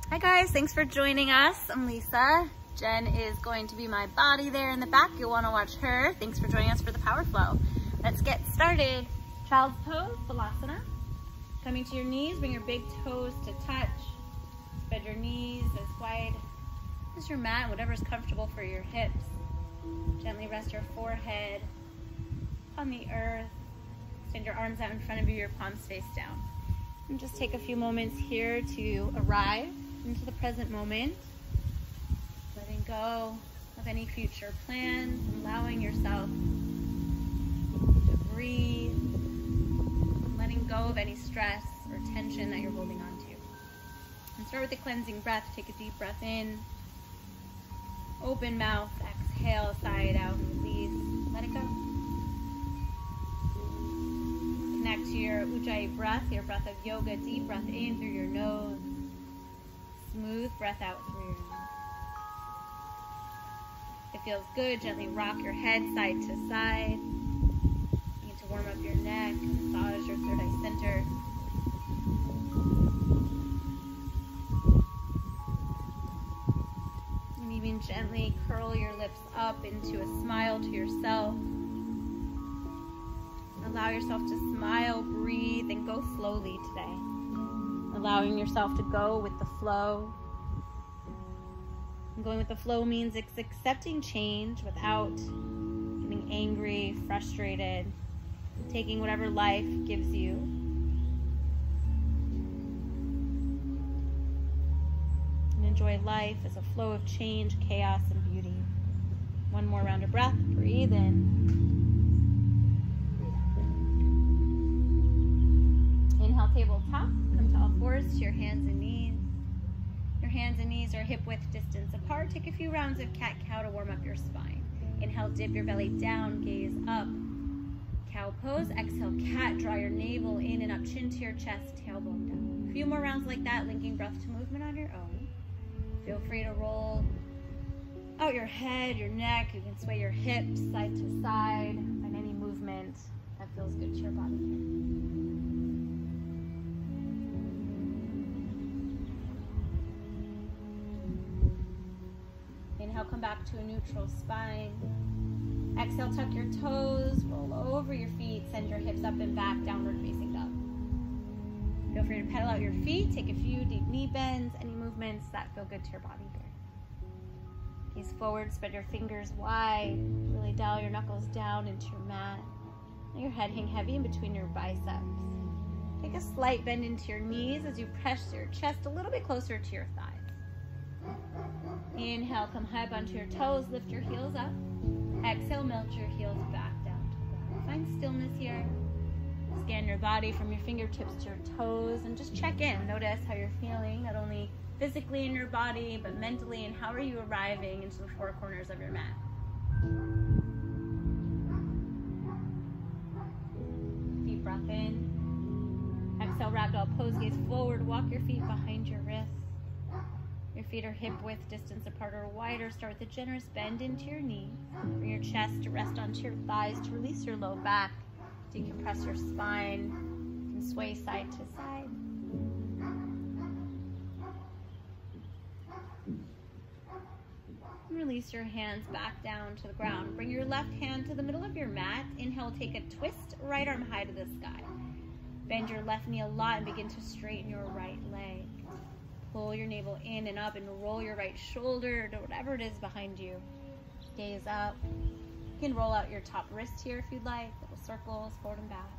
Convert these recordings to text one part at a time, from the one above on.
Hi guys, thanks for joining us. I'm Lisa. Jen is going to be my body there in the back. You'll want to watch her. Thanks for joining us for the power flow. Let's get started. Child's pose, Balasana. Coming to your knees, bring your big toes to touch. Spread your knees as wide as your mat, whatever's comfortable for your hips. Gently rest your forehead on the earth. Extend your arms out in front of you, your palms face down. And just take a few moments here to arrive into the present moment, letting go of any future plans, allowing yourself to breathe, letting go of any stress or tension that you're holding on to. And start with a cleansing breath. Take a deep breath in, open mouth, exhale, sigh it out, and release, let it go. Connect to your Ujjayi breath, your breath of yoga. Deep breath in through your nose. Smooth breath out through your nose. If it feels good, gently rock your head side to side. Begin to warm up your neck, massage your third eye center. And even gently curl your lips up into a smile to yourself. Allow yourself to smile, breathe, and go slowly today. Allowing yourself to go with the flow. And going with the flow means it's accepting change without getting angry, frustrated, taking whatever life gives you. And enjoy life as a flow of change, chaos, and beauty. One more round of breath. Breathe in. Inhale, tabletop. Come to all fours to your hands and knees. Your hands and knees are hip-width distance apart. Take a few rounds of cat-cow to warm up your spine. Inhale, dip your belly down, gaze up. Cow pose. Exhale, cat. Draw your navel in and up, chin to your chest, tailbone down. A few more rounds like that, linking breath to movement on your own. Feel free to roll out your head, your neck. You can sway your hips side to side. Find any movement that feels good to your body here. Inhale, come back to a neutral spine. Exhale, tuck your toes, roll over your feet, send your hips up and back, downward facing dog. Feel free to pedal out your feet, take a few deep knee bends, any movements that feel good to your body here. Gaze forward, spread your fingers wide, really dial your knuckles down into your mat. Let your head hang heavy in between your biceps. Take a slight bend into your knees as you press your chest a little bit closer to your thighs. Inhale, come high up onto your toes, lift your heels up. Exhale, melt your heels back down to the ground. Find stillness here. Scan your body from your fingertips to your toes and just check in. Notice how you're feeling, not only physically in your body, but mentally, and how are you arriving into the four corners of your mat. Deep breath in. Exhale, ragdoll pose, gaze forward, walk your feet behind your wrists. Your feet are hip-width distance apart or wider. Start with a generous bend into your knees. Bring your chest to rest onto your thighs to release your low back. Decompress your spine. You can sway side to side. Release your hands back down to the ground. Bring your left hand to the middle of your mat. Inhale, take a twist, right arm high to the sky. Bend your left knee a lot and begin to straighten your right leg. Pull your navel in and up and roll your right shoulder to whatever it is behind you. Gaze up. You can roll out your top wrist here if you'd like. Little circles, forward and back.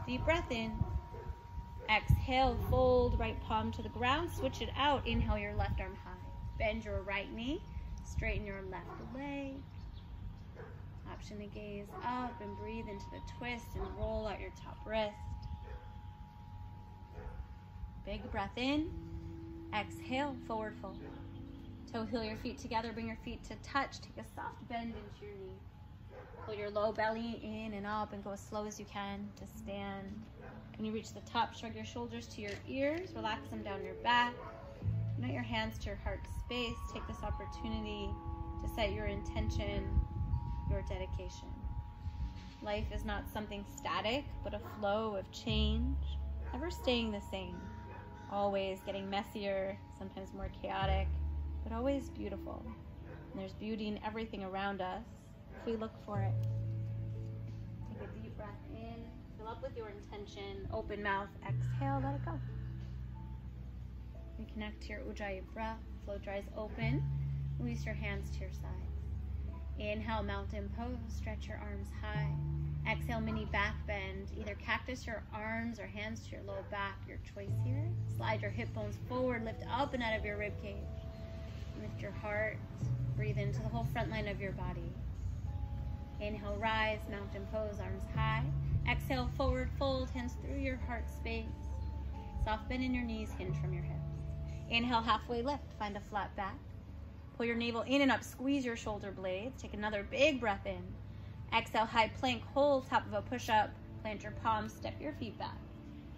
Deep breath in. Exhale, fold right palm to the ground. Switch it out. Inhale your left arm high. Bend your right knee. Straighten your left leg. Option to gaze up and breathe into the twist and roll out your top wrist. Big breath in. Exhale, forward fold. Toe heel your feet together, bring your feet to touch. Take a soft bend into your knee. Pull your low belly in and up and go as slow as you can to stand. When you reach the top, shrug your shoulders to your ears, relax them down your back. Unite your hands to your heart space. Take this opportunity to set your intention, your dedication. Life is not something static, but a flow of change, never staying the same. always getting messier, sometimes more chaotic, but always beautiful. And there's beauty in everything around us if we look for it. Take a deep breath in, fill up with your intention, open mouth, exhale, let it go. Reconnect to your Ujjayi breath, float your eyes open, release your hands to your sides. Inhale, mountain pose, stretch your arms high. Exhale, mini back bend, either cactus your arms or hands to your low back, your choice here. Slide your hip bones forward, lift up and out of your rib cage. Lift your heart, breathe into the whole front line of your body. Inhale, rise, mountain pose, arms high. Exhale, forward fold, hands through your heart space. Soft bend in your knees, hinge from your hips. Inhale, halfway lift, find a flat back. Pull your navel in and up, squeeze your shoulder blades. Take another big breath in. Exhale, high plank, hold top of a push-up. Plant your palms, step your feet back.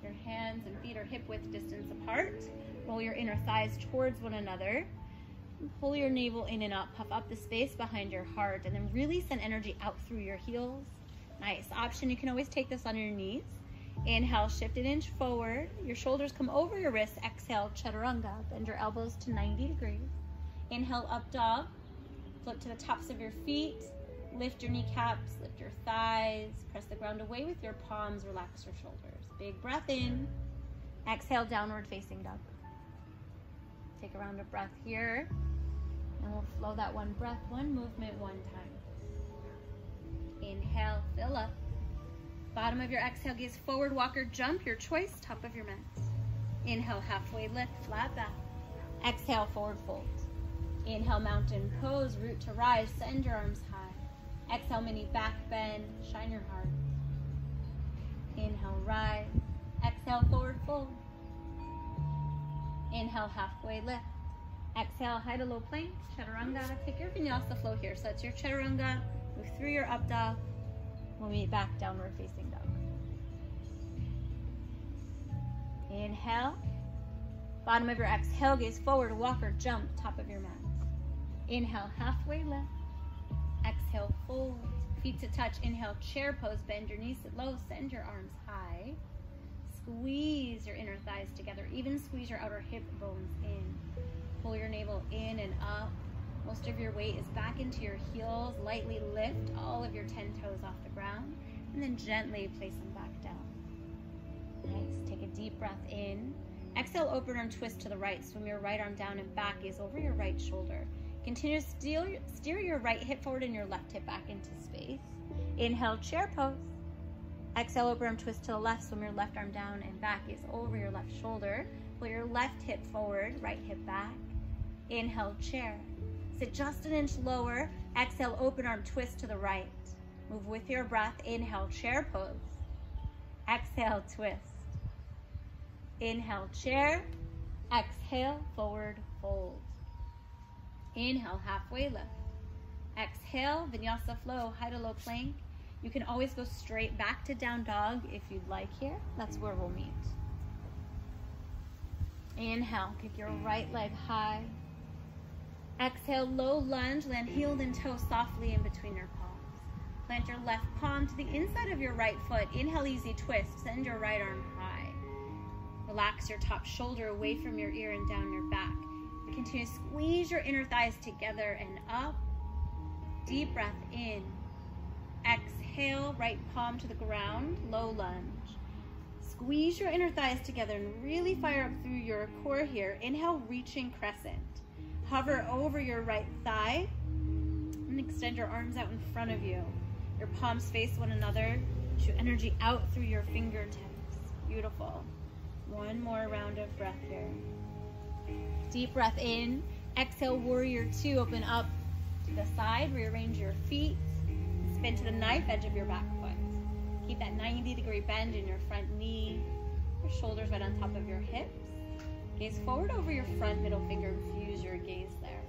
Your hands and feet are hip-width distance apart. Roll your inner thighs towards one another. Pull your navel in and up, puff up the space behind your heart, and then really send energy out through your heels. Nice option, you can always take this on your knees. Inhale, shift an inch forward. Your shoulders come over your wrists. Exhale, chaturanga, bend your elbows to 90 degrees. Inhale, up dog. Flip to the tops of your feet. Lift your kneecaps, lift your thighs. Press the ground away with your palms. Relax your shoulders. Big breath in. Exhale, downward facing dog. Take a round of breath here. And we'll flow that one breath, one movement, one time. Inhale, fill up. Bottom of your exhale, gaze forward, walker jump, your choice, top of your mat. Inhale, halfway lift, flat back. Exhale, forward fold. Inhale, mountain pose, root to rise, send your arms high. Exhale, mini back bend, shine your heart. Inhale, rise. Exhale, forward fold. Inhale, halfway lift. Exhale, high to low plank, chaturanga. Take your vinyasa flow here. So that's your chaturanga. Move through your up dog. We'll meet back downward facing dog. Inhale. Bottom of your exhale, gaze forward, walker jump, top of your mat. Inhale, halfway lift. Exhale, fold. Feet to touch. Inhale, chair pose. Bend your knees, sit low. Send your arms high. Squeeze your inner thighs together. Even squeeze your outer hip bones in. Pull your navel in and up. Most of your weight is back into your heels. Lightly lift all of your 10 toes off the ground. And then gently place them back down. Nice. Take a deep breath in. Exhale, open arm twist to the right. Swim your right arm down and back. Gaze over your right shoulder. Continue to steer your right hip forward and your left hip back into space. Inhale, chair pose. Exhale, open arm twist to the left. Swim your left arm down and back. Gaze over your left shoulder. Pull your left hip forward, right hip back. Inhale, chair. Sit just an inch lower. Exhale, open arm twist to the right. Move with your breath. Inhale, chair pose. Exhale, twist. Inhale, chair. Exhale, forward fold. Inhale, halfway lift. Exhale, vinyasa flow, high to low plank. You can always go straight back to down dog if you'd like here. That's where we'll meet. Inhale, kick your right leg high. Exhale, low lunge, land heel and toe softly in between your palms. Plant your left palm to the inside of your right foot. Inhale, easy twist, send your right arm high. Relax your top shoulder away from your ear and down your back. Continue to squeeze your inner thighs together and up. Deep breath in. Exhale, right palm to the ground, low lunge. Squeeze your inner thighs together and really fire up through your core here. Inhale, reaching crescent. Hover over your right thigh and extend your arms out in front of you. Your palms face one another. Shoot energy out through your fingertips. Beautiful. One more round of breath here. Deep breath in. Exhale, warrior two. Open up to the side. Rearrange your feet. Spin to the knife edge of your back foot. Keep that 90-degree bend in your front knee. Your shoulders right on top of your hips. Gaze forward over your front middle finger. Infuse your gaze there.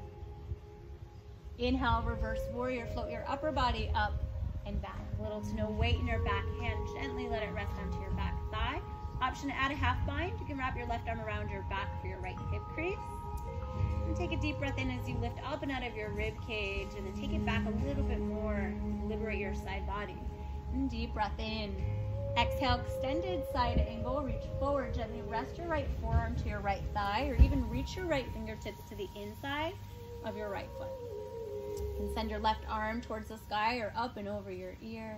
Inhale, reverse warrior. Float your upper body up and back. Little to no weight in your back hand. Gently let it rest onto your back thigh. Option to add a half bind. You can wrap your left arm around your back for your right hip crease. And take a deep breath in as you lift up and out of your rib cage, and then take it back a little bit more. Liberate your side body. And deep breath in. Exhale, extended side angle, reach forward, gently rest your right forearm to your right thigh, or even reach your right fingertips to the inside of your right foot. And send your left arm towards the sky or up and over your ear.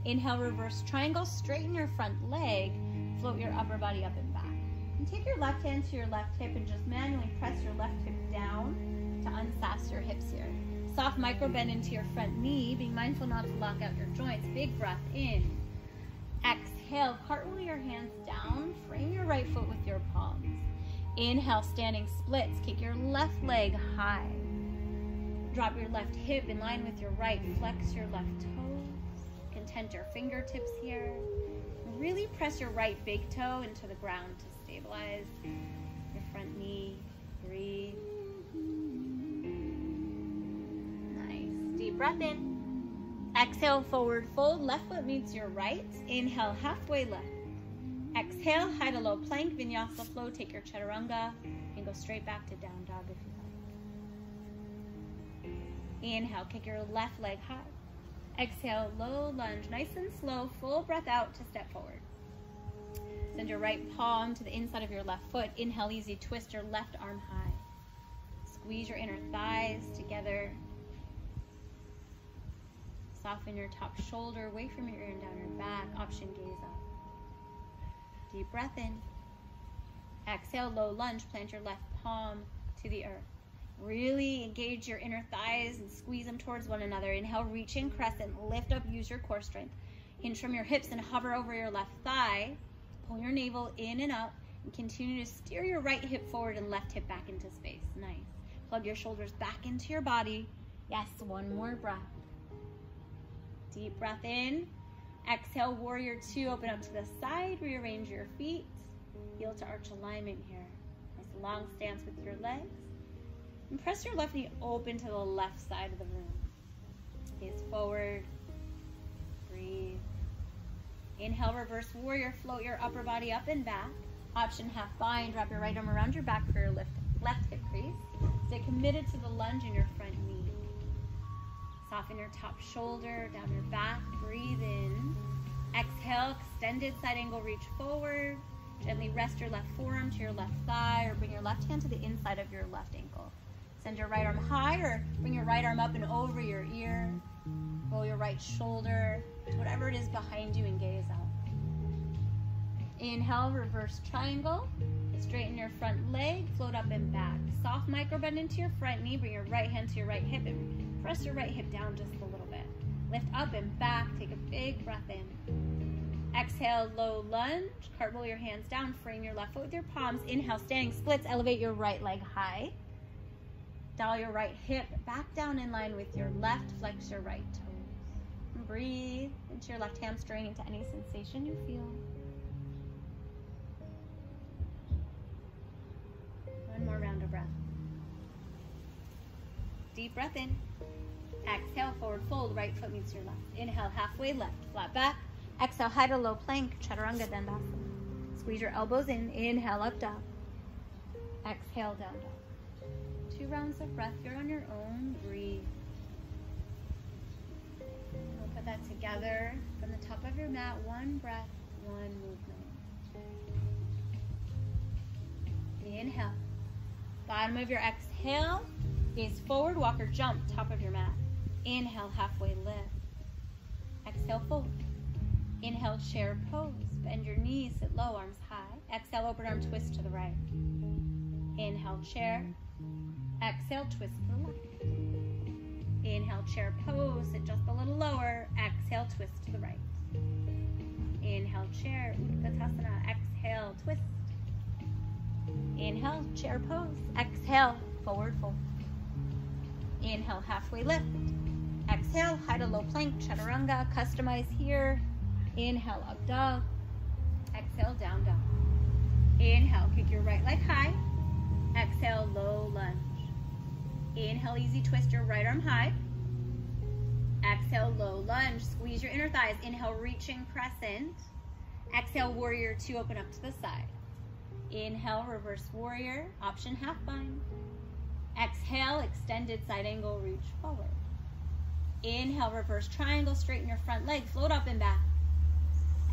Inhale, reverse triangle, straighten your front leg, float your upper body up and back. And take your left hand to your left hip and just manually press your left hip down to unsasp your hips here. Soft micro bend into your front knee, being mindful not to lock out your joints. Big breath in. Exhale, cartwheel your hands down, frame your right foot with your palms. Inhale, standing splits, kick your left leg high. Drop your left hip in line with your right, flex your left toes, content your fingertips here. Really press your right big toe into the ground to stabilize your front knee. Breathe. Nice. Deep breath in. Exhale, forward fold. Left foot meets your right. Inhale, halfway lift. Exhale, high to low plank, vinyasa flow. Take your chaturanga and go straight back to down dog if you like. Inhale, kick your left leg high. Exhale, low lunge, nice and slow, full breath out to step forward. Send your right palm to the inside of your left foot. Inhale, easy twist your left arm high. Squeeze your inner thighs together. Soften your top shoulder away from your ear and down your back. Option, gaze up. Deep breath in. Exhale, low lunge, plant your left palm to the earth. Really engage your inner thighs and squeeze them towards one another. Inhale, reach in crescent, lift up, use your core strength. Hinge from your hips and hover over your left thigh. Pull your navel in and up and continue to steer your right hip forward and left hip back into space. Nice. Plug your shoulders back into your body. Yes, one more breath. Deep breath in. Exhale, warrior two, open up to the side, rearrange your feet. Heel to arch alignment here. Nice long stance with your legs. And press your left knee open to the left side of the room. Gaze forward. Breathe. Inhale, reverse warrior. Float your upper body up and back. Option half bind. Drop your right arm around your back for your left hip crease. Stay committed to the lunge in your front knee. Soften your top shoulder, down your back. Breathe in. Exhale, extended side angle, reach forward. Gently rest your left forearm to your left thigh or bring your left hand to the inside of your left ankle. Send your right arm high or bring your right arm up and over your ear. Roll your right shoulder to whatever it is behind you and gaze out. Inhale, reverse triangle. Straighten your front leg, float up and back. Soft micro bend into your front knee. Bring your right hand to your right hip and press your right hip down just a little bit. Lift up and back. Take a big breath in. Exhale, low lunge. Cartwheel your hands down. Frame your left foot with your palms. Inhale, standing splits. Elevate your right leg high. Dial your right hip back down in line with your left. Flex your right toes. And breathe into your left hamstring, into any sensation you feel. One more round of breath. Deep breath in. Exhale, forward fold. Right foot meets your left. Inhale, halfway lift. Flat back. Exhale, high to low plank. Chaturanga Dandasana. Squeeze your elbows in. Inhale, up dog. Exhale, down dog. 2 rounds of breath. You're on your own. Breathe. We'll put that together from the top of your mat. 1 breath, 1 movement. Inhale. Bottom of your exhale. Gaze forward. Walk or jump. Top of your mat. Inhale, halfway lift. Exhale, fold. Inhale, chair pose. Bend your knees, sit low, arms high. Exhale, open arm twist to the right. Inhale, chair. Exhale, twist to the left. Inhale, chair pose, sit just a little lower. Exhale, twist to the right. Inhale, chair, Utkatasana. Exhale, twist. Inhale, chair pose. Exhale, forward fold. Inhale, halfway lift. Exhale, high to low plank, chaturanga. Customize here. Inhale, up dog. Exhale, down dog. Inhale, kick your right leg high. Exhale, low lunge. Inhale, easy twist your right arm high. Exhale, low lunge. Squeeze your inner thighs. Inhale, reaching crescent. Exhale, warrior two, open up to the side. Inhale, reverse warrior. Option half bind. Exhale, extended side angle, reach forward. Inhale, reverse triangle, straighten your front leg, float up and back.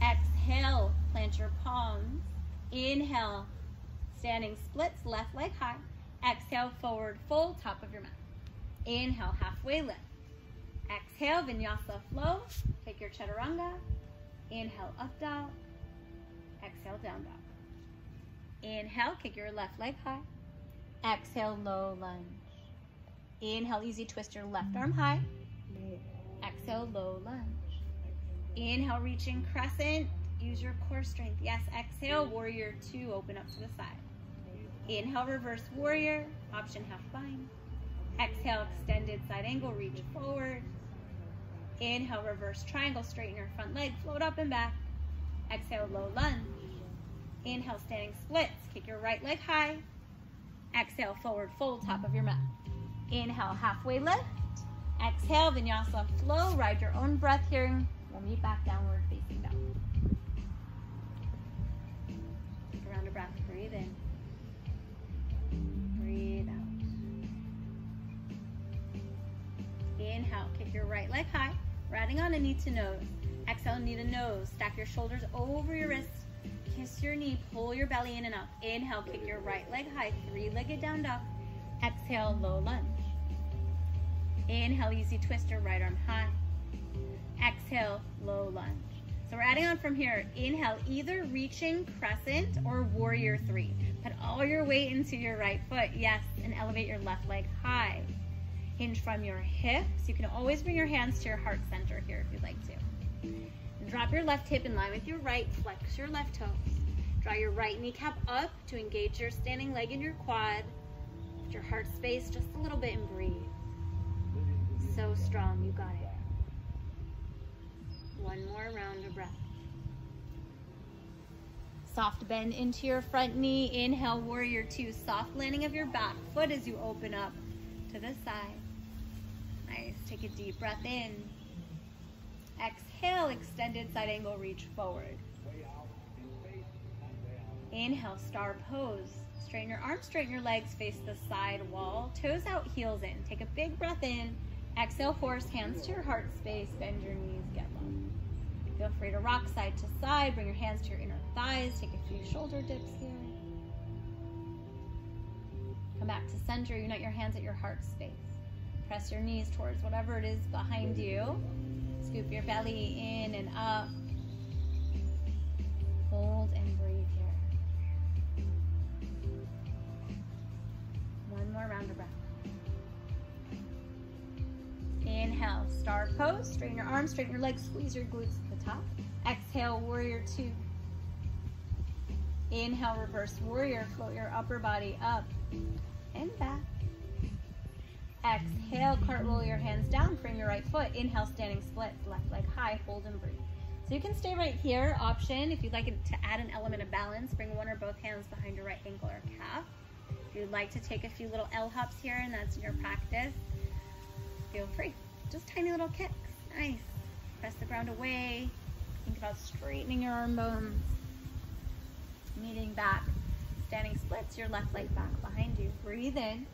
Exhale, plant your palms. Inhale, standing splits, left leg high. Exhale, forward fold, top of your mat. Inhale, halfway lift. Exhale, vinyasa flow. Take your chaturanga. Inhale, up dog. Exhale, down dog. Inhale, kick your left leg high. Exhale, low lunge. Inhale, easy twist your left arm high. Exhale, low lunge. Inhale, reaching crescent. Use your core strength. Yes, exhale, warrior two, open up to the side. Inhale, reverse warrior, option half bind. Exhale, extended side angle, reach forward. Inhale, reverse triangle, straighten your front leg, float up and back. Exhale, low lunge. Inhale, standing splits, kick your right leg high. Exhale, forward fold, top of your mat. Inhale, halfway lift. Exhale, vinyasa flow, ride your own breath here. We'll meet back downward facing dog. Take a round of breath, breathe in. Breathe out. Inhale, kick your right leg high, riding on a knee to nose. Exhale, knee to nose. Stack your shoulders over your wrists. Kiss your knee, pull your belly in and up. Inhale, kick your right leg high, three-legged down dog. Exhale, low lunge. Inhale, easy twist your right arm high. Exhale, low lunge. So we're adding on from here. Inhale, either reaching crescent or warrior three. Put all your weight into your right foot, yes, and elevate your left leg high. Hinge from your hips. You can always bring your hands to your heart center here if you'd like to. And drop your left hip in line with your right, flex your left toes. Draw your right kneecap up to engage your standing leg in your quad. Lift your heart space just a little bit and breathe. So strong, you got it. One more round of breath. Soft bend into your front knee. Inhale, warrior two. Soft landing of your back foot as you open up to the side. Nice. Take a deep breath in. Exhale, extended side angle, reach forward. Inhale, star pose. Straighten your arms, straighten your legs, face the side wall. Toes out, heels in. Take a big breath in. Exhale, horse, hands to your heart space. Bend your knees, get low. Feel free to rock side to side. Bring your hands to your inner thighs. Take a few shoulder dips here. Come back to center. Unite your hands at your heart space. Press your knees towards whatever it is behind you. Scoop your belly in and up. Hold and breathe here. One more round of breath. Inhale, star pose. Straighten your arms, straighten your legs, squeeze your glutes at the top. Exhale, warrior two. Inhale, reverse warrior. Float your upper body up and back. Exhale, cartwheel your hands down, frame your right foot. Inhale, standing split, left leg high, hold and breathe. So you can stay right here. Option, if you'd like to add an element of balance, bring one or both hands behind your right ankle or calf. If you'd like to take a few little L hops here and that's your practice, feel free. Just tiny little kicks. Nice. Press the ground away. Think about straightening your arm bones. Meeting back. Standing splits, your left leg back behind you. Breathe in.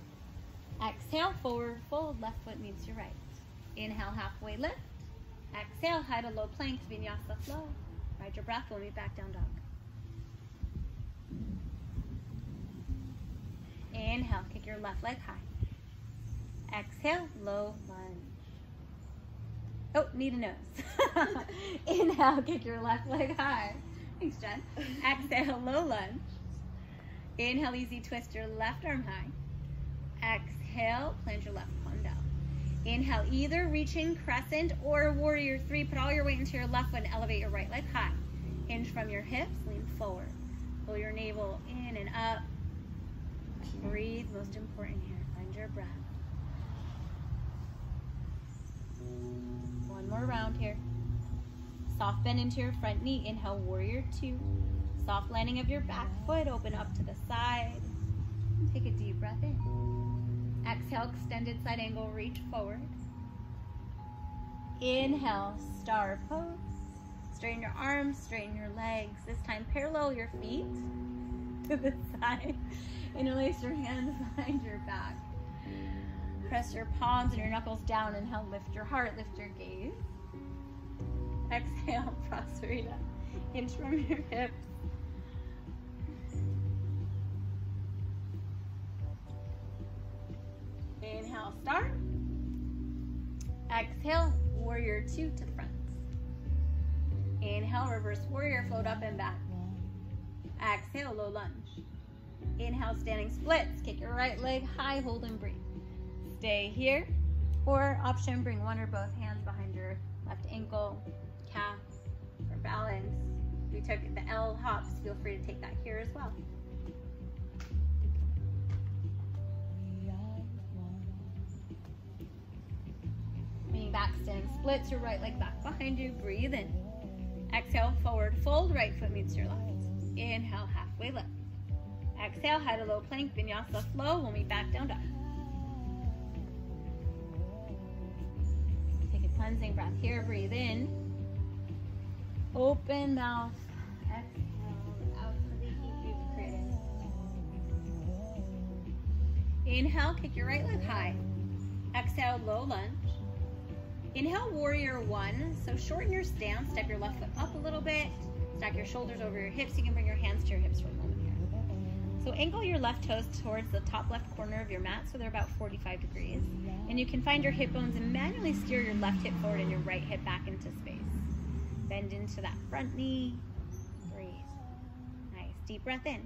Exhale, forward fold, left foot meets your right. Inhale, halfway lift. Exhale, high to low plank, vinyasa flow. Ride your breath, we'll meet back down dog. Inhale, kick your left leg high. Exhale, low lunge. Oh, knee to nose. Inhale, kick your left leg high. Thanks, Jen. Exhale, low lunge. Inhale, easy twist your left arm high. Exhale, plant your left palm down. Inhale, either reaching crescent or warrior three. Put all your weight into your left foot and elevate your right leg high. Hinge from your hips, lean forward. Pull your navel in and up. Breathe, most important here. Find your breath. One more round here. Soft bend into your front knee. Inhale, warrior two. Soft landing of your back foot. Open up to the side. Take a deep breath in. Exhale, extended side angle, reach forward. Inhale, star pose. Straighten your arms, straighten your legs. This time parallel your feet to the side. Interlace your hands behind your back. Press your palms and your knuckles down. Inhale, lift your heart, lift your gaze. Exhale, Prasarita. Hinge from your hips. Inhale, start. Exhale, warrior 2 to the front. Inhale, reverse warrior, float up and back. Exhale, low lunge. Inhale, standing splits. Kick your right leg high, hold and breathe. Stay here. Or option, bring one or both hands behind your left ankle, calf, for balance. We took the L hops, feel free to take that here as well. Leaning back, standing splits, your right leg back behind you, breathe in. Exhale, forward fold, right foot meets your left. Inhale, halfway lift. Exhale, high to low plank, vinyasa flow. We'll meet back down dog. Take a cleansing breath here, breathe in. Open mouth, exhale, out to the heat you've created. Inhale, kick your right leg high. Exhale, low lunge. Inhale, warrior 1. So shorten your stance, step your left foot up a little bit, stack your shoulders over your hips. You can bring your hands to your hips for a moment here. So angle your left toes towards the top left corner of your mat so they're about 45 degrees. And you can find your hip bones and manually steer your left hip forward and your right hip back into space. Bend into that front knee. Breathe. Nice. Deep breath in.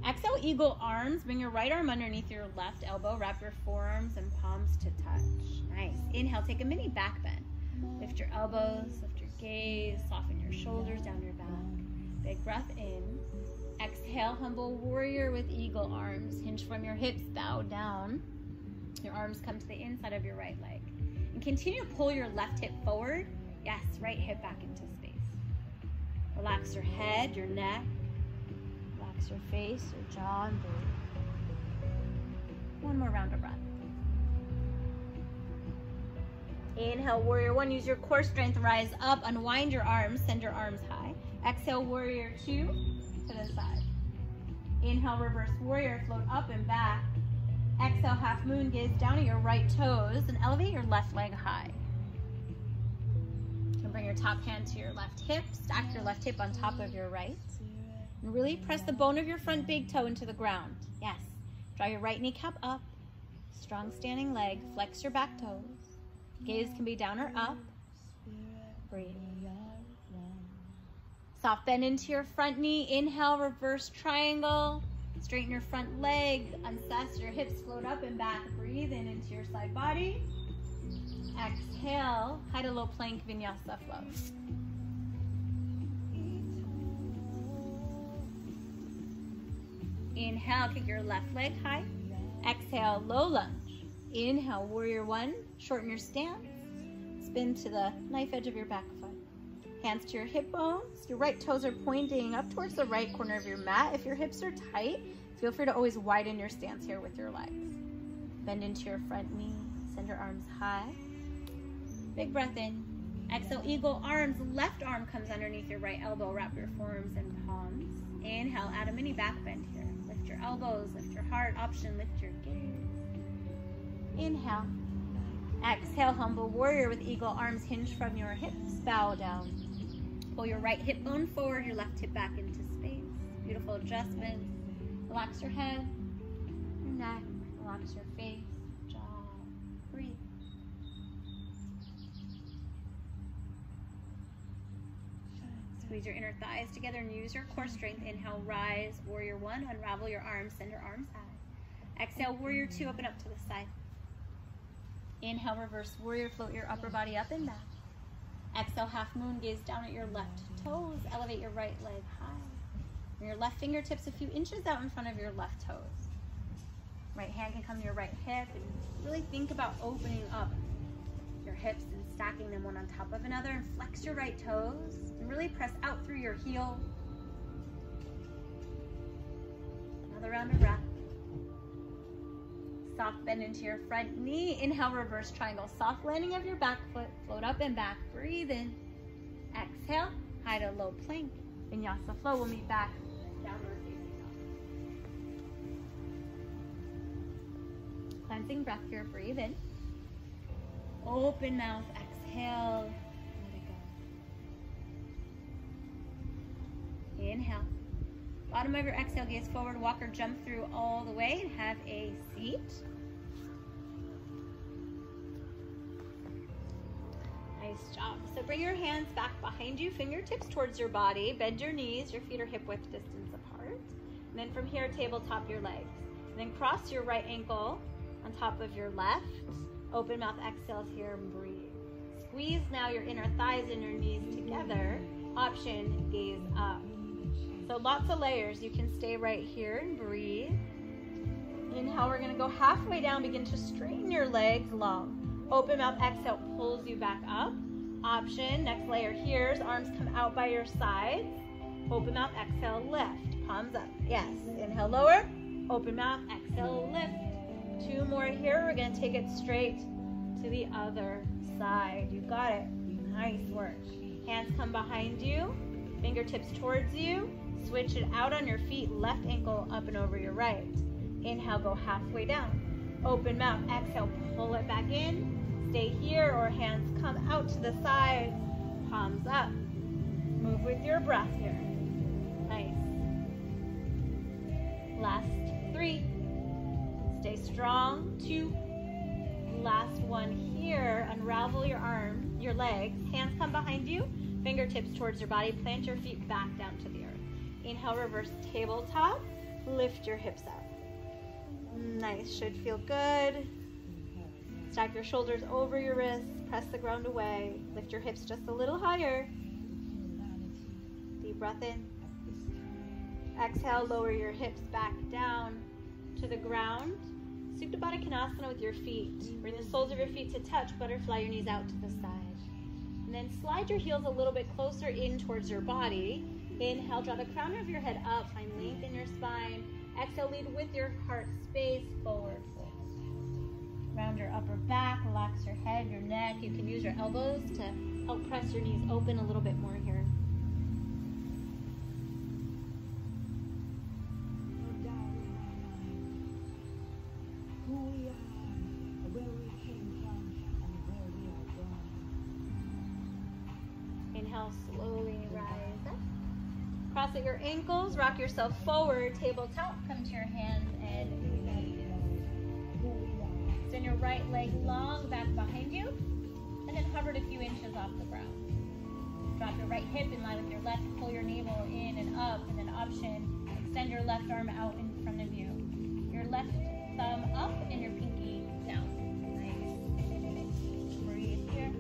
Exhale, eagle arms. Bring your right arm underneath your left elbow. Wrap your forearms and palms to touch. Nice. Inhale, take a mini back bend. Lift your elbows, lift your gaze, soften your shoulders down your back. Big breath in. Exhale, humble warrior with eagle arms. Hinge from your hips, bow down. Your arms come to the inside of your right leg. And continue to pull your left hip forward. Yes, right hip back into space. Relax your head, your neck. Relax your face, your jaw, and breathe. One more round of breath. Inhale, warrior 1. Use your core strength, rise up, unwind your arms, send your arms high. Exhale, warrior 2 to the side. Inhale, reverse warrior, float up and back. Exhale, half moon, gaze down at your right toes and elevate your left leg high. You can bring your top hand to your left hip, stack your left hip on top of your right. And really press the bone of your front big toe into the ground. Yes. Draw your right kneecap up. Strong standing leg. Flex your back toes. Gaze can be down or up. Breathe. Soft bend into your front knee. Inhale, reverse triangle. Straighten your front leg. Uncess your hips, float up and back. Breathe in into your side body. Exhale, high to low plank vinyasa flow. Inhale, kick your left leg high. Exhale, low lunge. Inhale, warrior 1. Shorten your stance. Spin to the knife edge of your back foot. Hands to your hip bones. Your right toes are pointing up towards the right corner of your mat. If your hips are tight, feel free to always widen your stance here with your legs. Bend into your front knee. Send your arms high. Big breath in. Exhale, eagle arms. Left arm comes underneath your right elbow. Wrap your forearms and palms. Inhale, add a mini back bend here. Lift your elbows, lift your heart. Option, lift your gaze. Inhale. Exhale, humble warrior with eagle arms. Hinge from your hips. Bow down. Pull your right hip bone forward, your left hip back into space. Beautiful adjustment. Relax your head, your neck. Relax your face, jaw. Breathe. Squeeze your inner thighs together and use your core strength. Inhale, rise, warrior 1. Unravel your arms, send your arms high. Exhale, warrior 2, open up to the side. Inhale, reverse warrior, float your upper body up and back. Exhale, half moon, gaze down at your left toes. Elevate your right leg high. Bring your left fingertips a few inches out in front of your left toes. Right hand can come to your right hip, and really think about opening up your hips and stacking them one on top of another, and flex your right toes and really press out through your heel. Another round of breath. Soft bend into your front knee. Inhale, reverse triangle. Soft landing of your back foot. Float up and back. Breathe in. Exhale, high to low plank. Vinyasa flow. We'll meet back. Downward facing dog. Cleansing breath here. Breathe in. Open mouth. Exhale. Let it Inhale. Bottom of your exhale, gaze forward, walk or jump through all the way and have a seat. Nice job. So bring your hands back behind you, fingertips towards your body, bend your knees, your feet are hip width distance apart. And then from here, tabletop your legs. And then cross your right ankle on top of your left. Open mouth exhales here and breathe. Squeeze now your inner thighs and your knees together. Option, gaze up. So lots of layers. You can stay right here and breathe. Inhale, we're gonna go halfway down, begin to straighten your legs long. Open mouth exhale pulls you back up. Option, next layer here, arms come out by your sides. Open mouth, exhale, lift. Palms up, yes. Inhale, lower. Open mouth, exhale, lift. 2 more here. We're gonna take it straight to the other side. You got it. Nice work. Hands come behind you, fingertips towards you. Switch it out on your feet, left ankle up and over your right. Inhale, go halfway down. Open mouth, exhale, pull it back in. Stay here or hands come out to the side, palms up. Move with your breath here. Nice. Last 3. Stay strong. 2. Last one here. Unravel your arms, your legs. Hands come behind you. Fingertips towards your body. Plant your feet back down to the earth. Inhale, reverse tabletop. Lift your hips up. Nice. Should feel good. Stack your shoulders over your wrists. Press the ground away. Lift your hips just a little higher. Deep breath in. Exhale, lower your hips back down to the ground. Supta Baddha Konasana with your feet. Bring the soles of your feet to touch. Butterfly your knees out to the side. And then slide your heels a little bit closer in towards your body. Inhale, draw the crown of your head up. Find length in your spine. Exhale, lead with your heart space forward. Round your upper back. Relax your head, your neck. You can use your elbows to help press your knees open a little bit more here. Inhale, slowly rise up. Cross at your ankles, rock yourself forward, tabletop, come to your hands and extend your right leg long back behind you, and then hover it a few inches off the ground. Drop your right hip in line with your left, pull your navel in and up, and then option, extend your left arm out in front of you. Your left thumb up and your pinky down. Nice. Breathe here.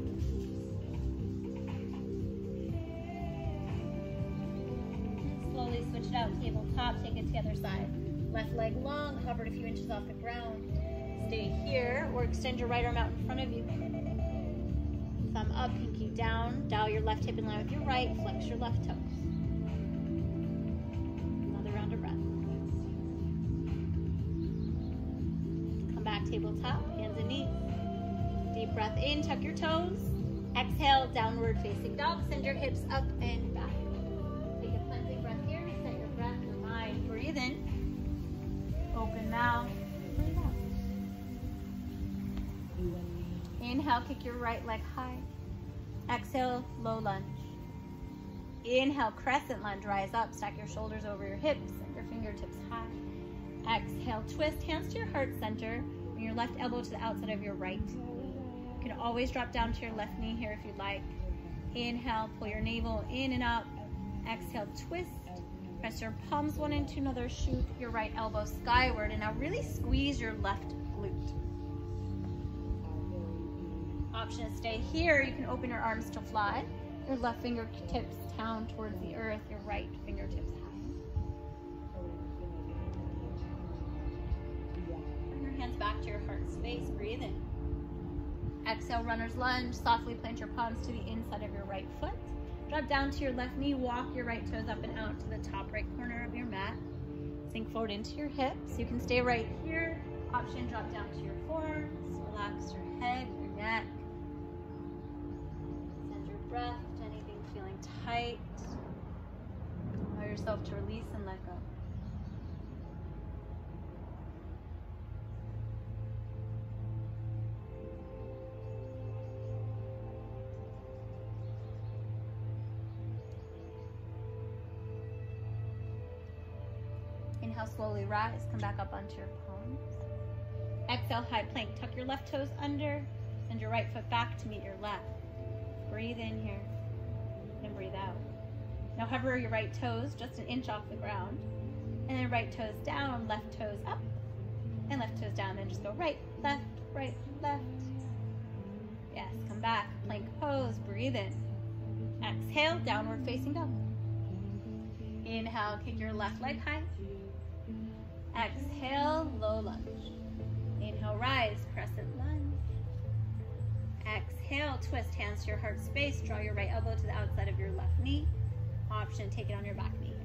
Slowly switch it out, tabletop, take it to the other side. Left leg long, hover it a few inches off the ground. Stay here, or extend your right arm out in front of you. Thumb up, pinky down. Dial your left hip in line with your right, flex your left toes. Another round of breath. Come back, tabletop, hands and knees. Deep breath in, tuck your toes. Exhale, downward facing dog. Send your hips up and back. Take a cleansing breath here, reset your breath, your mind. Breathe in. Open mouth. Breathe out. Inhale, kick your right leg high. Exhale, low lunge. Inhale, crescent lunge, rise up, stack your shoulders over your hips and your fingertips high. Exhale, twist, hands to your heart center, bring your left elbow to the outside of your right. You can always drop down to your left knee here if you'd like. Inhale, pull your navel in and up. Exhale, twist. Press your palms one into another, shoot your right elbow skyward, and now really squeeze your left glute. Option is stay here. You can open your arms to fly. Your left fingertips down towards the earth, your right fingertips high. Bring your hands back to your heart space. Breathe in. Exhale, runner's lunge. Softly plant your palms to the inside of your right foot. Drop down to your left knee. Walk your right toes up and out to the top right corner of your mat. Sink forward into your hips. You can stay right here. Option, drop down to your forearms. Relax your head, your neck. Send your breath to anything feeling tight. Allow yourself to release and let go. Inhale, slowly rise. Come back up onto your palms. Exhale, high plank. Tuck your left toes under. Send your right foot back to meet your left. Breathe in here and breathe out. Now hover your right toes just an inch off the ground. And then right toes down, left toes up. And left toes down. And just go right, left, right, left. Yes, come back. Plank pose. Breathe in. Exhale, downward facing dog. Inhale, kick your left leg high. Exhale, low lunge. Inhale, rise, crescent lunge. Exhale, twist hands to your heart space. Draw your right elbow to the outside of your left knee. Option, take it on your back knee here.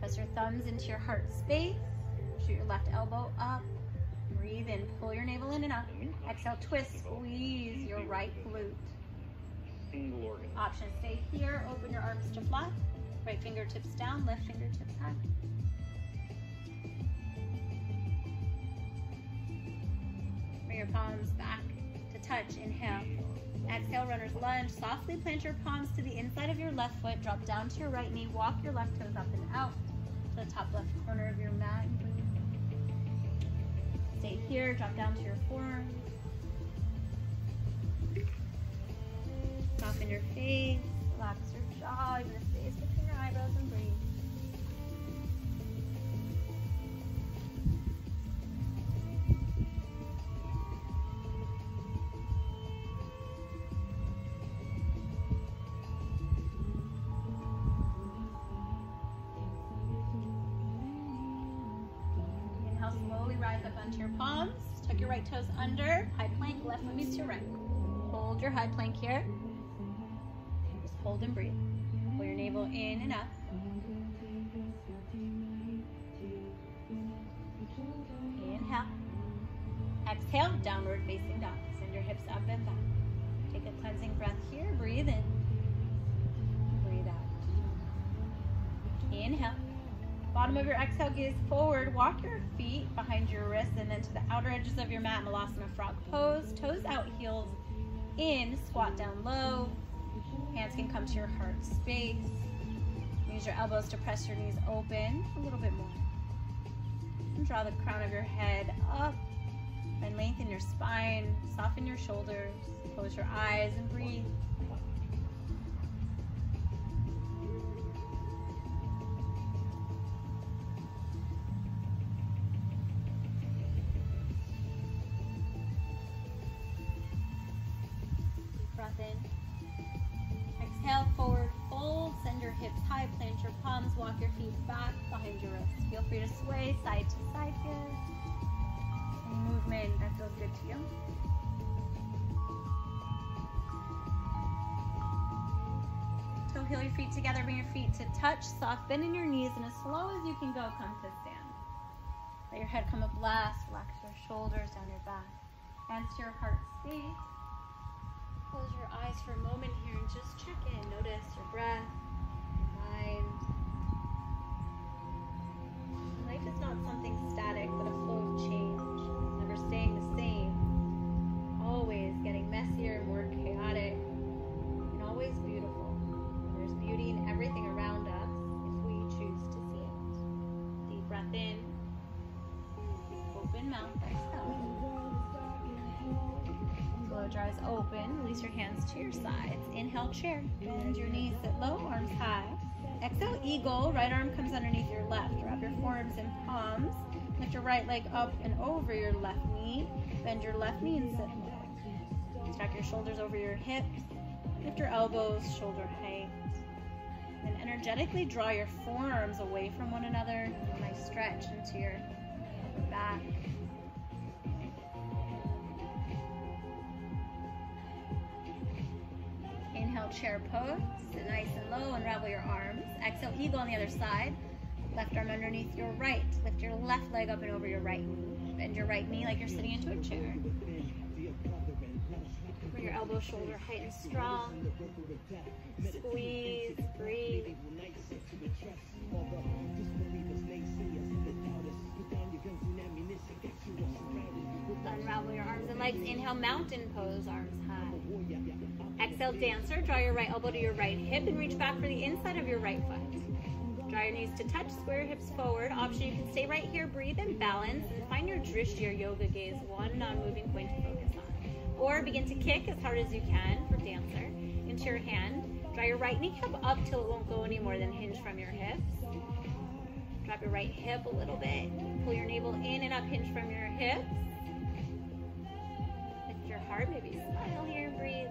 Press your thumbs into your heart space. Shoot your left elbow up. Breathe in, pull your navel in and up. Exhale, twist, squeeze your right glute. Option, stay here, open your arms to flat. Right fingertips down, left fingertips high. Bring your palms back to touch, inhale. Exhale, runner's lunge. Softly plant your palms to the inside of your left foot. Drop down to your right knee. Walk your left toes up and out to the top left corner of your mat. Stay here, drop down to your forearms. Soften your face, relax your jaw, even the space between your eyebrows, and breathe. Inhale, slowly rise up onto your palms. Tuck your right toes under, high plank, left foot meets your right. Hold your high plank here. Hold and breathe. Pull your navel in and up. Inhale. Exhale, downward facing dog. Send your hips up and back. Take a cleansing breath here. Breathe in. Breathe out. Inhale. Bottom of your exhale, gaze forward. Walk your feet behind your wrists and then to the outer edges of your mat, Malasana frog pose. Toes out, heels in. Squat down low. Hands can come to your heart space. Use your elbows to press your knees open a little bit more. And draw the crown of your head up and lengthen your spine. Soften your shoulders. Close your eyes and breathe. Deep breath in. Exhale, forward fold, send your hips high, plant your palms, walk your feet back behind your wrists. Feel free to sway side to side here. Any movement that feels good to you. Toe heel your feet together, bring your feet to touch, soft bend in your knees, and as slow as you can go, come to stand. Let your head come up last, relax your shoulders down your back. Hands to your heart space. Close your eyes for a moment here and just check in. Notice your breath, your mind. Life is not something static, but a flow of change. It's never staying the same. Always getting messier and more chaotic, and always beautiful. There's beauty in everything around us if we choose to see it. Deep breath in. Open mouth, exhale. Close your eyes open, release your hands to your sides. Inhale, chair. Bend your knees, sit low, arms high. Exhale, eagle. Right arm comes underneath your left. Wrap your forearms in palms. Lift your right leg up and over your left knee. Bend your left knee and sit low. Stack your shoulders over your hips. Lift your elbows, shoulder height. And energetically draw your forearms away from one another. Do a nice stretch into your upper back. Inhale, chair pose. Sit nice and low, unravel your arms. Exhale, eagle on the other side. Left arm underneath your right. Lift your left leg up and over your right knee. Bend your right knee like you're sitting into a chair. Bring your elbow shoulder height and strong. Squeeze, breathe. Unravel your arms and legs. Inhale, mountain pose, arms high. Exhale, dancer. Draw your right elbow to your right hip and reach back for the inside of your right foot. Drive Draw your knees to touch, square your hips forward. Option, you can stay right here, breathe and balance, and find your drishti or yoga gaze, one non-moving point to focus on. Or begin to kick as hard as you can for dancer into your hand. Draw your right kneecap up till it won't go any more than hinge from your hips. Drop your right hip a little bit. Pull your navel in and up, hinge from your hips. Lift your heart, maybe smile here, breathe.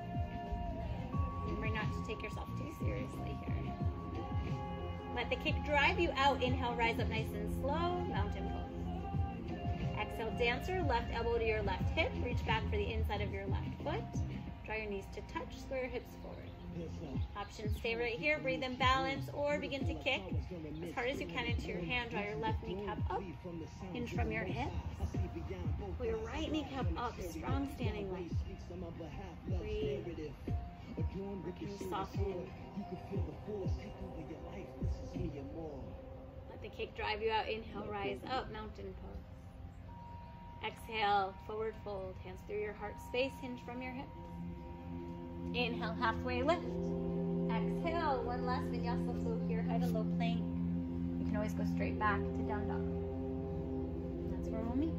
Remember not to take yourself too seriously here. Let the kick drive you out. Inhale, rise up nice and slow, mountain pose. Exhale, dancer, left elbow to your left hip. Reach back for the inside of your left foot. Draw your knees to touch, square your hips forward. Option, stay right here, breathe and balance, or begin to kick as hard as you can into your hand. Draw your left kneecap up, hinge from your hips. Pull your right kneecap up, strong standing leg. Breathe. Can you soften? Let the kick drive you out. Inhale, rise up, mountain pose. Exhale, forward fold, hands through your heart space, hinge from your hips. Inhale, halfway lift. Exhale, one last vinyasa flow here, high to low plank. You can always go straight back to down dog. That's where we'll meet.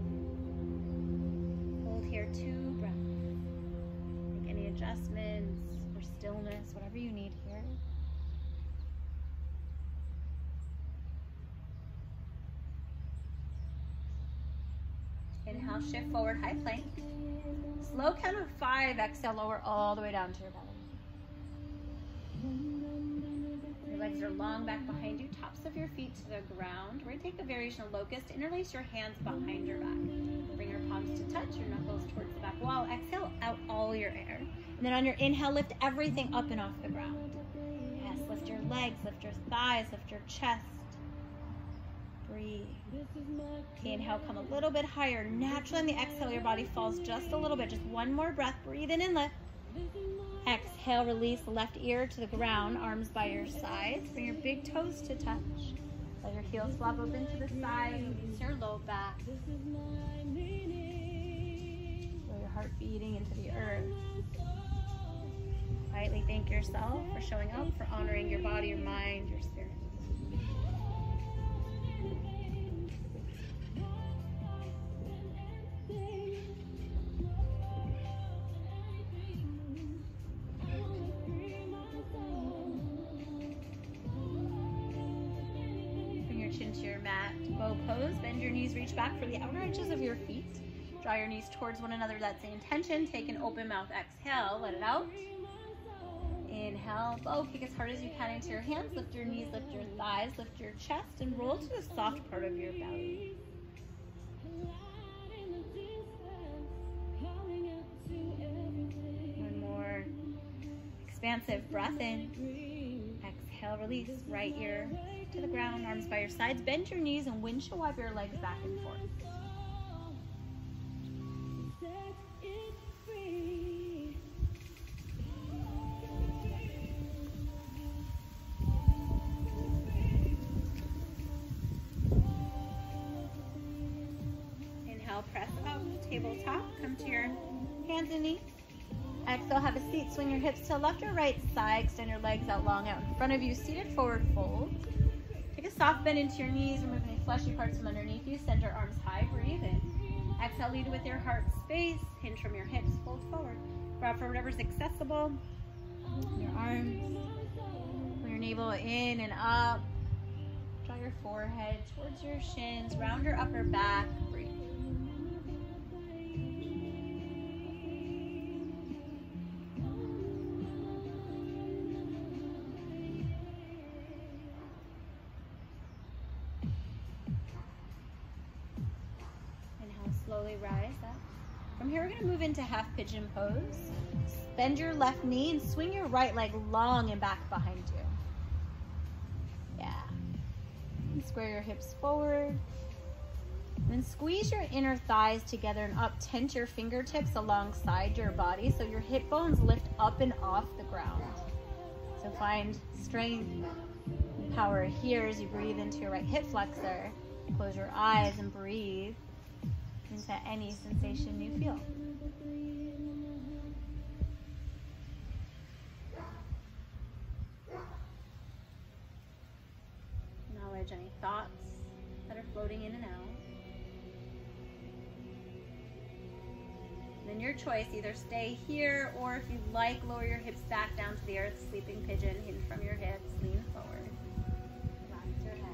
Hold here 2 breaths. Make any adjustments or stillness, whatever you need here. Inhale, shift forward, high plank. Slow count of 5, exhale, lower all the way down to your belly. Your legs are long back behind you, tops of your feet to the ground. We're gonna take a variation of locust, interlace your hands behind your back. Bring your palms to touch, your knuckles towards the back wall. Exhale out all your air. And then on your inhale, lift everything up and off the ground. Yes, lift your legs, lift your thighs, lift your chest. Breathe. Okay, inhale, come a little bit higher. Naturally on the exhale, your body falls just a little bit. Just one more breath. Breathe in and lift. Exhale, release the left ear to the ground, arms by your sides. Bring your big toes to touch. Let your heels flop open to the side. Release your low back. Feel your heart beating into the earth. Quietly thank yourself for showing up, for honoring your body, your mind, your spirit. Into your mat, bow pose. Bend your knees, reach back for the outer edges of your feet. Draw your knees towards one another. That's the intention. Take an open mouth exhale, let it out. Inhale, bow, kick as hard as you can into your hands. Lift your knees, lift your thighs, lift your chest, and roll to the soft part of your belly. One more expansive breath in. Exhale, release. Right ear to the ground, arms by your sides. Bend your knees and windshield wiper your legs back and forth. Inhale, press up, tabletop. Come to your hands and knees. Exhale, have a seat. Swing your hips to left or right side. Extend your legs out long out in front of you. Seated forward fold. Take a soft bend into your knees. Remove any fleshy parts from underneath you. Send your arms high. Breathe in. Exhale, lead with your heart space. Hinge from your hips. Fold forward. Grab for whatever's accessible. Your arms. Pull your navel in and up. Draw your forehead towards your shins. Round your upper back. Breathe. Slowly rise up. From here, we're going to move into half pigeon pose. Bend your left knee and swing your right leg long and back behind you. Yeah. And square your hips forward. And then squeeze your inner thighs together and up. Tent your fingertips alongside your body so your hip bones lift up and off the ground. So find strength and power here as you breathe into your right hip flexor. Close your eyes and breathe into any sensation you feel. Now acknowledge any thoughts that are floating in and out. Then your choice, either stay here or if you'd like, lower your hips back down to the earth, sleeping pigeon, hinge from your hips, lean forward. Relax your head.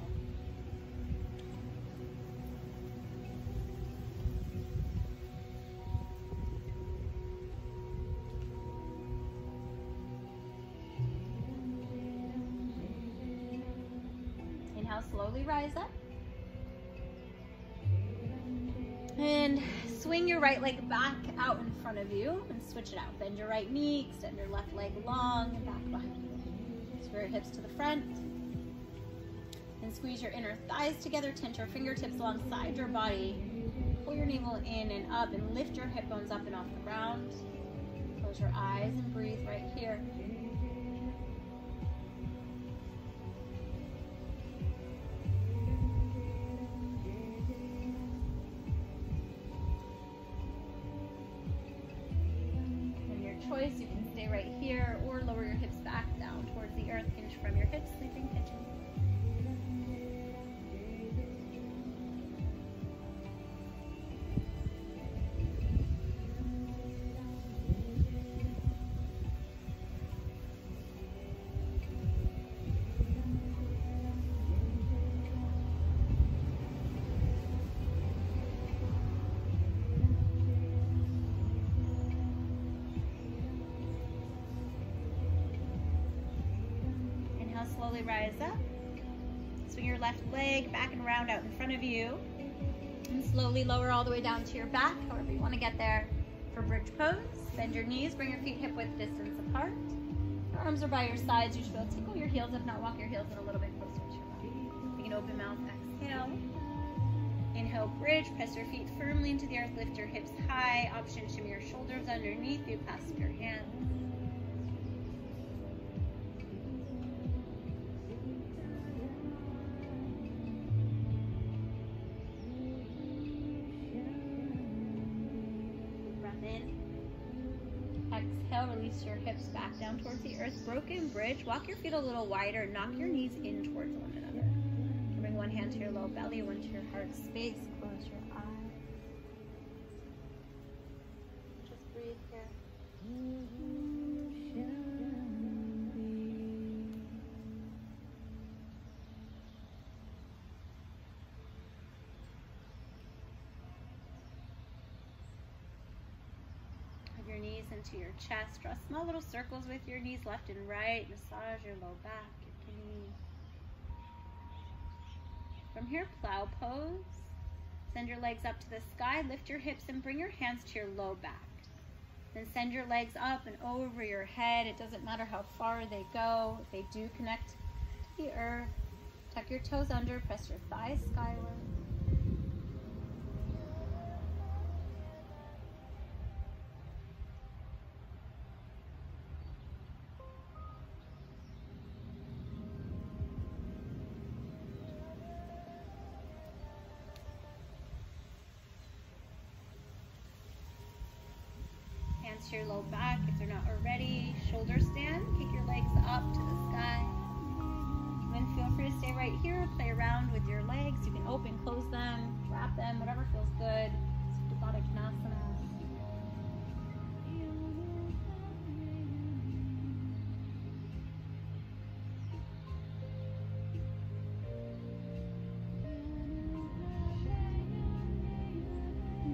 Inhale, slowly rise up. And swing your right leg back out in front of you and switch it out. Bend your right knee, extend your left leg long and back behind you. Square your hips to the front. And squeeze your inner thighs together. Tent your fingertips alongside your body. Pull your navel in and up and lift your hip bones up and off the ground. Close your eyes and breathe right here. Choice, you can stay right here or lower your hips back down towards the earth, hinge from your hips, sleeping pigeon. Slowly rise up. Swing your left leg back and round out in front of you. And slowly lower all the way down to your back, however you want to get there. For bridge pose, bend your knees, bring your feet hip width distance apart. Your arms are by your sides. You should be able to tickle your heels. If not, walk your heels in a little bit closer to your body. Take an open mouth, exhale. Inhale, bridge. Press your feet firmly into the earth. Lift your hips high. Option, shimmy your shoulders underneath you. Clasp your hands. Exhale, release your hips back down towards the earth. Broken bridge. Walk your feet a little wider. Knock your knees in towards one another. Bring one hand to your low belly, one to your heart space. Close your eyes. Just breathe here. Your knees into your chest. Draw small little circles with your knees left and right. Massage your low back, your kidneys. From here, plow pose. Send your legs up to the sky. Lift your hips and bring your hands to your low back. Then send your legs up and over your head. It doesn't matter how far they go. If they do connect to the earth, tuck your toes under. Press your thighs skyward. Hands to your low back if they're not already. Shoulder stand. Kick your legs up to the sky. Then feel free to stay right here. Play around with your legs. You can open, close them, wrap them, whatever feels good. Supta Baddha Konasana.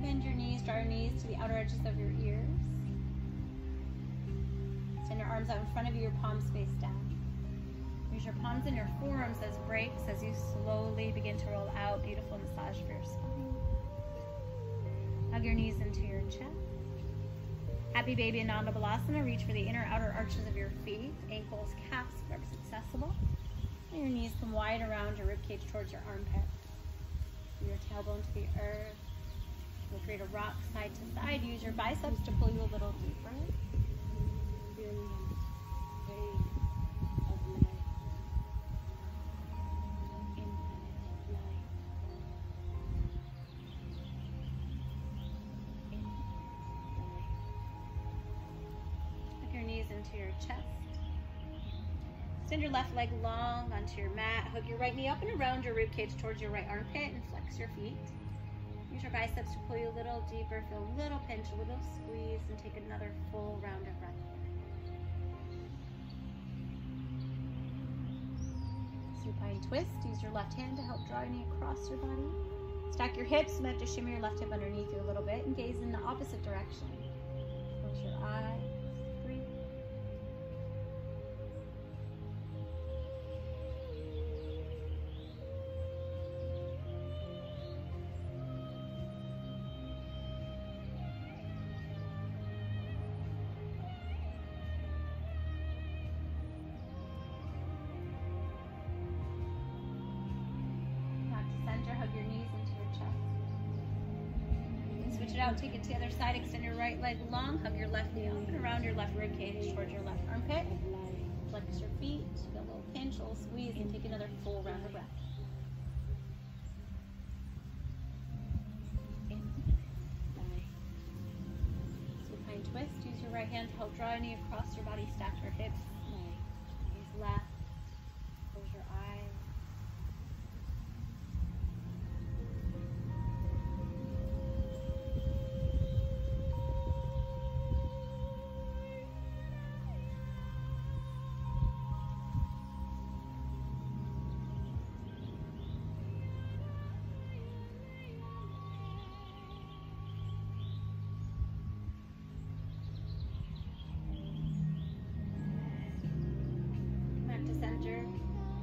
Bend your knees, draw your knees to the outer edges of your ears. Send your arms out in front of you, your palms face down. Use your palms and your forearms as brakes as you slowly begin to roll out. Beautiful massage for your spine. Hug your knees into your chest. Happy baby Ananda Balasana. Reach for the inner outer arches of your feet. Ankles, calves, wherever's accessible. And your knees come wide around your ribcage towards your armpit. Your tailbone to the earth. You'll create a rock side to side. Use your biceps to pull you a little deeper. Tuck your knees into your chest. Extend your left leg long onto your mat. Hook your right knee up and around your rib cage towards your right armpit and flex your feet. Use your biceps to pull you a little deeper. Feel a little pinch, a little squeeze, and take another full round of breath. Supine twist. Use your left hand to help draw your knee across your body. Stack your hips. You might have to shimmy your left hip underneath you a little bit and gaze in the opposite direction. Close your eyes. Breathe. Back to center. Hug your knees into your chest. Switch it out, take it to the other side, extend your right leg long, hug your left knee up and around your left rib cage towards your left armpit. Flex your feet, feel a little pinch, a little squeeze, and take another full round of breath. Supine twist, use your right hand to help draw your knee across your body, stack your hips, gaze left, close your eyes.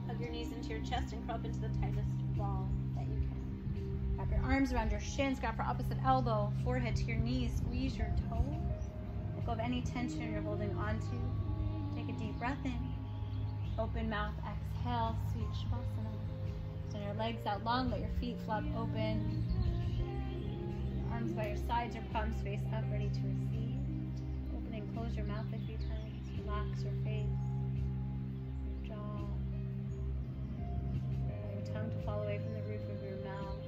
Hug your knees into your chest and curl up into the tightest ball that you can. Wrap your arms around your shins, grab your opposite elbow, forehead to your knees, squeeze your toes. Let go of any tension you're holding on to. Take a deep breath in. Open mouth, exhale, sweet Shavasana. Extend your legs out long, let your feet flop open. Your arms by your sides, your palms face up, ready to receive. Open and close your mouth a few times. Relax your face. Tongue to fall away from the roof of your mouth.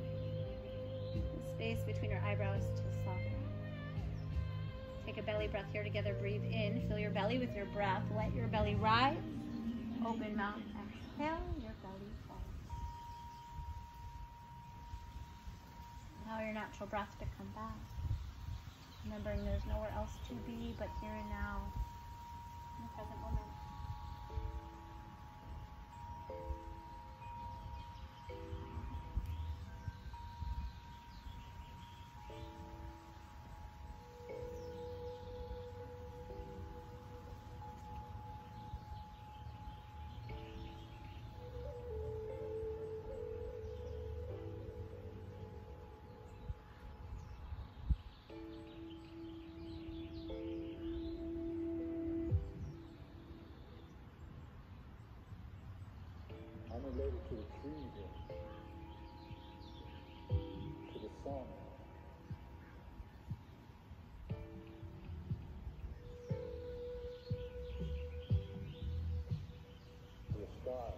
The space between your eyebrows to soften. Take a belly breath here together. Breathe in. Fill your belly with your breath. Let your belly rise. Open mouth. Exhale. Your belly falls. Allow your natural breath to come back. Remembering there's nowhere else to be but here and now in the present moment. I'm related to the trees and to the sun. To the sky.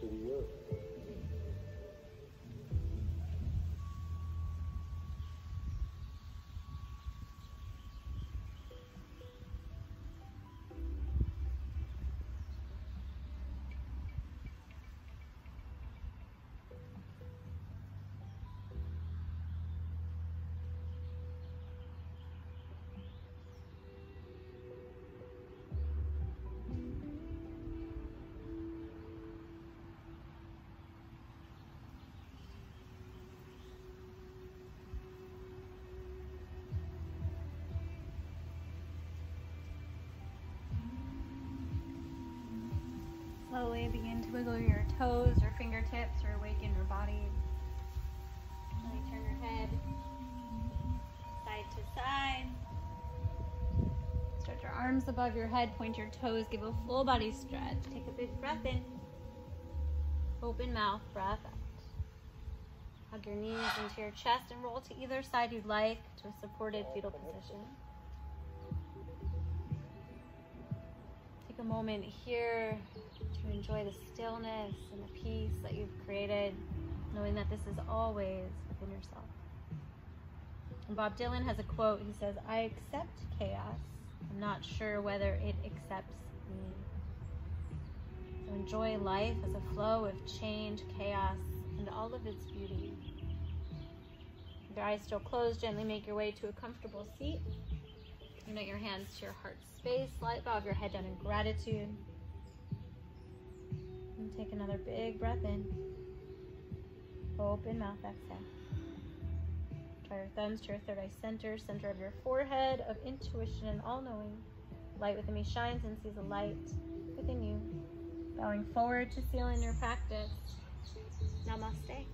To the earth. Slowly begin to wiggle your toes or fingertips or awaken your body. Slowly turn your head side to side. Stretch your arms above your head, point your toes, give a full body stretch. Take a big breath in. Open mouth, breath out. Hug your knees into your chest and roll to either side you'd like to a supported fetal position. Take a moment here to enjoy the stillness and the peace that you've created knowing that this is always within yourself. And Bob Dylan has a quote. He says, "I accept chaos. I'm not sure whether it accepts me." So enjoy life as a flow of change, chaos, and all of its beauty. With your eyes still closed, gently make your way to a comfortable seat. Unite your hands to your heart space. Let go of your head down in gratitude. And take another big breath in. Open mouth, exhale. Try your thumbs to your third eye center, center of your forehead, of intuition and all-knowing. Light within me shines and sees a light within you. Bowing forward to seal in your practice. Namaste.